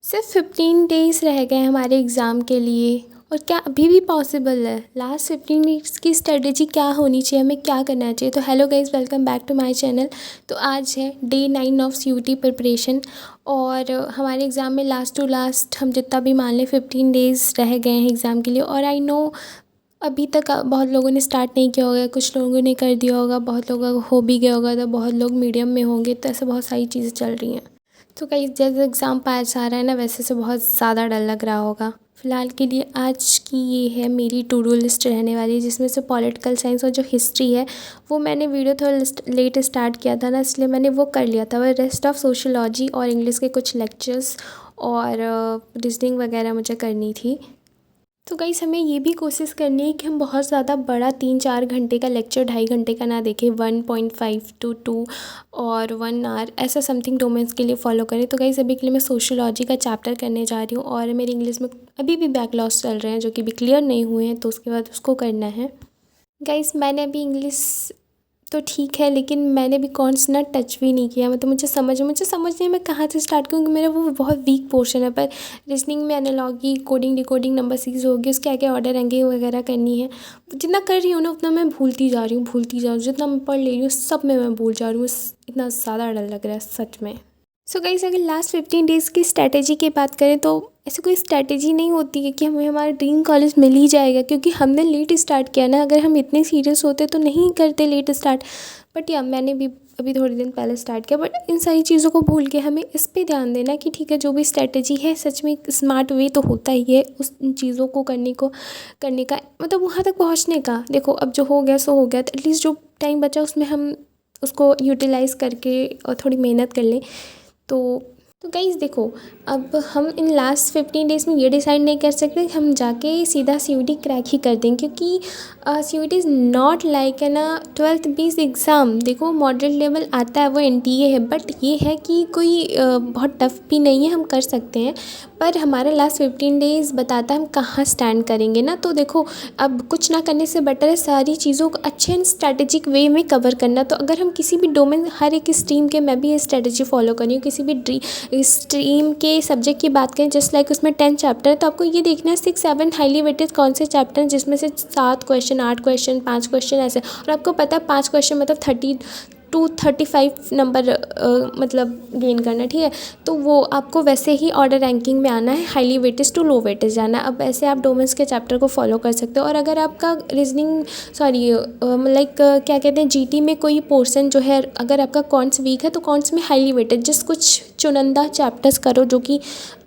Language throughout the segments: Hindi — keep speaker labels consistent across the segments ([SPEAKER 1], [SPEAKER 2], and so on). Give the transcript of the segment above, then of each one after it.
[SPEAKER 1] सिर्फ 15 डेज़ रह गए हमारे एग्ज़ाम के लिए। और क्या अभी भी पॉसिबल है? लास्ट 15 वीक्स की स्ट्रेटजी क्या होनी चाहिए, हमें क्या करना चाहिए? तो hello guys, welcome back to my channel. तो आज है डे 9 ऑफ सीयूटी प्रिपरेशन और हमारे एग्ज़ाम में लास्ट टू लास्ट हम जितना भी मान लें 15 डेज़ रह गए हैं एग्ज़ाम के लिए। और आई नो अभी तक बहुत लोगों ने स्टार्ट नहीं किया होगा, कुछ लोगों ने कर दिया होगा, बहुत लोगों का हो भी गया होगा, तो बहुत लोग मीडियम में होंगे। तो ऐसे बहुत सारी चीज़ें चल रही हैं। तो कई जैसे एग्ज़ाम पास आ रहा है ना, वैसे से बहुत ज़्यादा डर लग रहा होगा। फ़िलहाल के लिए आज की ये है मेरी टू डू लिस्ट रहने वाली है, जिसमें से पॉलिटिकल साइंस और जो हिस्ट्री है वो मैंने वीडियो थोड़ा लेट स्टार्ट किया था ना, इसलिए मैंने वो कर लिया था। वह रेस्ट ऑफ सोशोलॉजी और इंग्लिश के कुछ लेक्चर्स और रीजनिंग वगैरह मुझे करनी थी। तो गाइस हमें ये भी कोशिश करनी है कि हम बहुत ज़्यादा बड़ा 3-4 घंटे का लेक्चर 2.5 घंटे का ना देखें, 1.5 to 2 और 1 आवर ऐसा समथिंग डोमेन्स के लिए फॉलो करें। तो गाइस अभी के लिए मैं सोशियोलॉजी का चैप्टर करने जा रही हूँ और मेरी इंग्लिश में अभी भी बैकलॉग्स चल रहे हैं जो कि भी क्लियर नहीं हुए हैं, तो उसके बाद उसको करना है। गाइस मैंने अभी इंग्लिश तो ठीक है, लेकिन मैंने भी कॉन्सोनेंट टच भी नहीं किया। मतलब मुझे समझ नहीं, मैं कहाँ से स्टार्ट करूँ, क्योंकि मेरा वो बहुत वीक पोर्शन है। पर रीजनिंग में analogy, coding, decoding, number series होगी, उसके आगे ऑर्डर रैंकिंग वगैरह करनी है। जितना कर रही हूँ ना उतना मैं भूलती जा रही हूँ। जितना मैं पढ़ ले रही हूँ सब में मैं भूल जा रही हूँ। इतना ज़्यादा डर लग रहा है सच में। सो गाइस अगर लास्ट 15 डेज़ की स्ट्रैटेजी की बात करें तो ऐसी कोई स्ट्रैटेजी नहीं होती है कि हमें हमारा ड्रीम कॉलेज मिल ही जाएगा, क्योंकि हमने लेट स्टार्ट किया ना। अगर हम इतने सीरियस होते तो नहीं करते लेट स्टार्ट। बट या मैंने भी अभी थोड़े दिन पहले स्टार्ट किया। बट इन सारी चीज़ों को भूल के हमें इस पे ध्यान देना कि ठीक है, जो भी स्ट्रैटेजी है सच में स्मार्ट वे तो होता ही है उस चीज़ों को करने का, मतलब वहाँ तक पहुँचने का। देखो अब जो हो गया सो हो गया, तो एटलीस्ट जो टाइम बचा उसमें हम उसको यूटिलाइज़ करके और थोड़ी मेहनत कर लें। तो गाइज़ देखो, अब हम इन लास्ट 15 डेज़ में ये डिसाइड नहीं कर सकते कि हम जाके सीधा सीयूटी क्रैक ही कर देंगे, क्योंकि CUT is not like an 12th based exam. देखो मॉडरेट लेवल आता है, वो एनटीए है, बट ये है कि कोई बहुत टफ भी नहीं है, हम कर सकते हैं। पर हमारा लास्ट 15 डेज़ बताता है हम कहाँ स्टैंड करेंगे ना। तो देखो अब कुछ ना करने से बेटर है सारी चीज़ों को अच्छे एंड स्ट्रैटेजिक वे में कवर करना। तो अगर हम किसी भी डोमेन, हर एक स्ट्रीम के, मैं भी ये स्ट्रैटेजी फॉलो कर रही हूँ, किसी भी स्ट्रीम के सब्जेक्ट की बात करें, जस्ट लाइक उसमें 10 चैप्टर है, तो आपको ये देखना है 6-7 हाईली वेटेड कौन से चैप्टर हैं, जिसमें से 7 क्वेश्चन, 8 क्वेश्चन, 5 क्वेश्चन ऐसे। और आपको पता है 5 क्वेश्चन मतलब 30-35 नंबर मतलब गेन करना, ठीक है। तो वो आपको वैसे ही ऑर्डर रैंकिंग में आना है, highly weightage to low weightage जाना है। अब ऐसे आप डोमेन्स के चैप्टर को फॉलो कर सकते हो। और अगर आपका रीजनिंग लाइक क्या कहते हैं, जीटी में कोई पोर्शन जो है, अगर आपका कॉन्स वीक है तो कॉन्स में हाईली वेटेड जस्ट कुछ चुनिंदा चैप्टर्स करो जो कि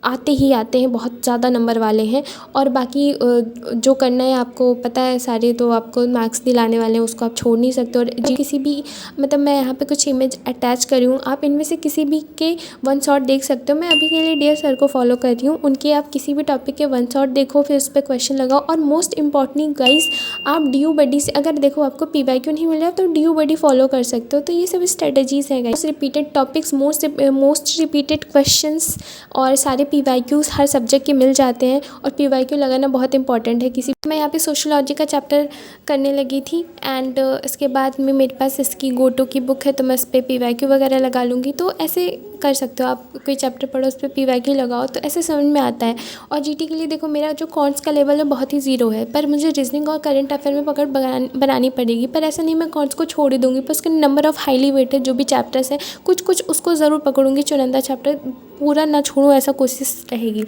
[SPEAKER 1] आते ही आते हैं, बहुत ज़्यादा नंबर वाले हैं। और बाकी जो करना है आपको पता है सारे, तो आपको मार्क्स दिलाने वाले हैं, उसको आप छोड़ नहीं सकते। और जो किसी भी, मतलब मैं यहाँ पे कुछ इमेज अटैच करी हूँ, आप इनमें से किसी भी के वन शॉट देख सकते हो। मैं अभी के लिए डियर सर को फॉलो कर रही हूँ, उनके आप किसी भी टॉपिक के वन शॉट देखो, फिर उस पर क्वेश्चन लगाओ। और मोस्ट इंपॉर्टेंटली गाइस, आप डी यू बडी से, अगर देखो आपको पीवाईक्यू नहीं मिल रहा तो डी यू बडी फॉलो कर सकते हो। तो ये सब स्ट्रेटजीज हैं guys. Repeated topics, most repeated questions और सारे पीवाईक्यूज हर सब्जेक्ट के मिल जाते हैं। और पीवाईक्यू लगाना बहुत इंपॉर्टेंट है। मैं यहाँ पे सोशियोलॉजी का चैप्टर करने लगी थी एंड इसके बाद में मेरे पास इसकी गोटो की बुक है, तो मैं इस पर पीवाईक्यू वगैरह लगा लूँगी। तो ऐसे कर सकते हो आप, कोई चैप्टर पढ़ो उस पर पीवाईक्यू लगाओ, तो ऐसे समझ में आता है। और जीटी के लिए देखो, मेरा जो कॉन्ट्स का लेवल है बहुत ही ज़ीरो है, पर मुझे रीजनिंग और करंट अफेयर में पकड़ बनानी पड़ेगी। पर ऐसा नहीं मैं कॉन्ट्स को छोड़ ही दूँगी, पर उसके नंबर ऑफ़ हाईली वेटेड जो भी चैप्टर्स हैं, कुछ उसको ज़रूर पकड़ूँगी, चुनिंदा चैप्टर पूरा ना छोड़ूँ, ऐसा कोशिश रहेगी।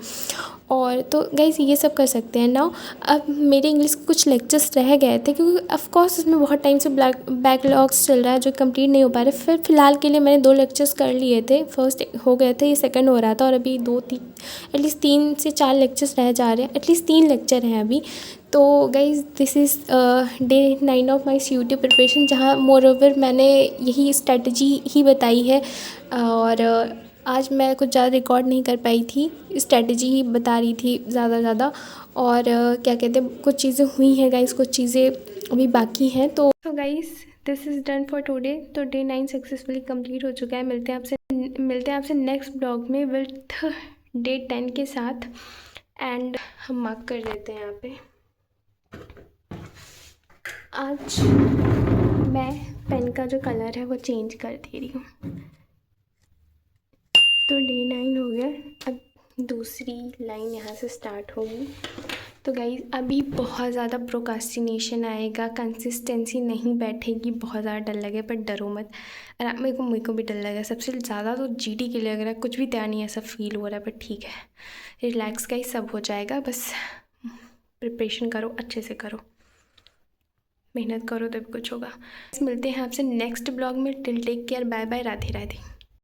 [SPEAKER 1] और तो गाइस ये सब कर सकते हैं। नाउ अब मेरे इंग्लिश के कुछ लेक्चर्स रह गए थे, क्योंकि ऑफ कोर्स उसमें बहुत टाइम से बैकलॉग्स चल रहा है जो कंप्लीट नहीं हो पा रहे। फिर फ़िलहाल के लिए मैंने 2 लेक्चर्स कर लिए थे, फर्स्ट हो गए थे, ये सेकंड हो रहा था। और अभी 2-3 एटलीस्ट 3 से 4 लेक्चर्स रह जा रहे हैं, एटलीस्ट 3 लेक्चर हैं अभी। तो guys this is day 9 of my CUT preparation, जहाँ मोर ओवर मैंने यही स्ट्रेटजी ही बताई है। और आज मैं कुछ ज़्यादा रिकॉर्ड नहीं कर पाई थी, स्ट्रेटजी ही बता रही थी ज़्यादा। और क्या कहते हैं, कुछ चीज़ें हुई हैं गाइस, कुछ चीज़ें अभी बाकी हैं। तो guys this is done for today. तो डे 9 सक्सेसफुली कंप्लीट हो चुका है। मिलते हैं आपसे नेक्स्ट ब्लॉग में विथ डे 10 के साथ। एंड हम मार्क कर देते हैं यहाँ पे। आज मैं पेन का जो कलर है वो चेंज कर दे रही हूँ। तो डे 9 हो गया। अब दूसरी लाइन यहाँ से स्टार्ट होगी। तो गाइस अभी बहुत ज़्यादा प्रोकास्टिनेशन आएगा, कंसिस्टेंसी नहीं बैठेगी, बहुत ज़्यादा डर लगे, पर डरो मत। और मेरे को भी डर लगा सबसे ज़्यादा, तो जीडी के लिए लग रहा है, कुछ भी तैयार नहीं ऐसा फील हो रहा है, पर ठीक है, रिलैक्स गाइस, सब हो जाएगा। बस प्रिपरेशन करो, अच्छे से करो, मेहनत करो तब कुछ होगा। मिलते हैं आपसे नेक्स्ट ब्लॉग में। Till take care, bye bye, Radhe Radhe.